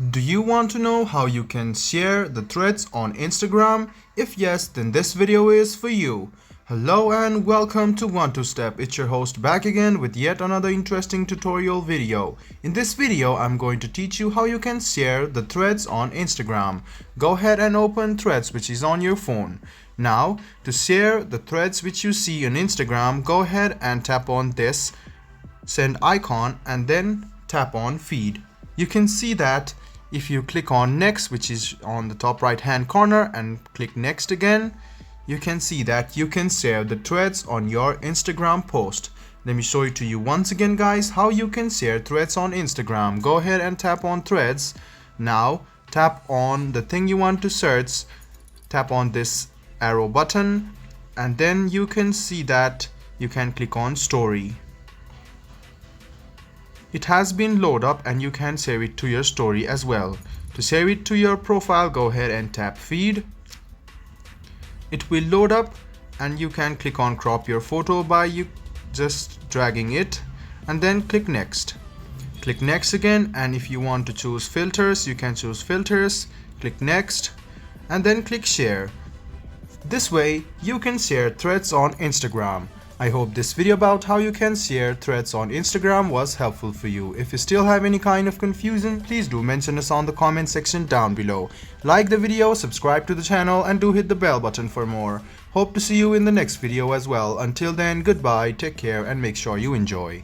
Do you want to know how you can share the threads on Instagram? If yes, then this video is for you. Hello and welcome to One2Step. It's your host back again with yet another interesting tutorial video. In this video, I'm going to teach you how you can share the threads on Instagram. Go ahead and open Threads, which is on your phone. Now, to share the threads which you see on Instagram, go ahead and tap on this send icon and then tap on feed. You can see that if you click on next, which is on the top right hand corner, and click next again, you can see that you can share the threads on your Instagram post. Let me show it to you once again, guys, how you can share threads on Instagram. Go ahead and tap on threads. Now tap on the thing you want to search, tap on this arrow button, and then you can see that you can click on story. It has been loaded up and you can save it to your story as well. To save it to your profile, go ahead and tap feed. It will load up and you can click on crop your photo by you just dragging it, and then click next. Click next again, and if you want to choose filters, you can choose filters. Click next and then click share. This way you can share threads on Instagram. I hope this video about how you can share threads on Instagram was helpful for you. If you still have any kind of confusion, please do mention us on the comment section down below. Like the video, subscribe to the channel, and do hit the bell button for more. Hope to see you in the next video as well. Until then, goodbye, take care, and make sure you enjoy.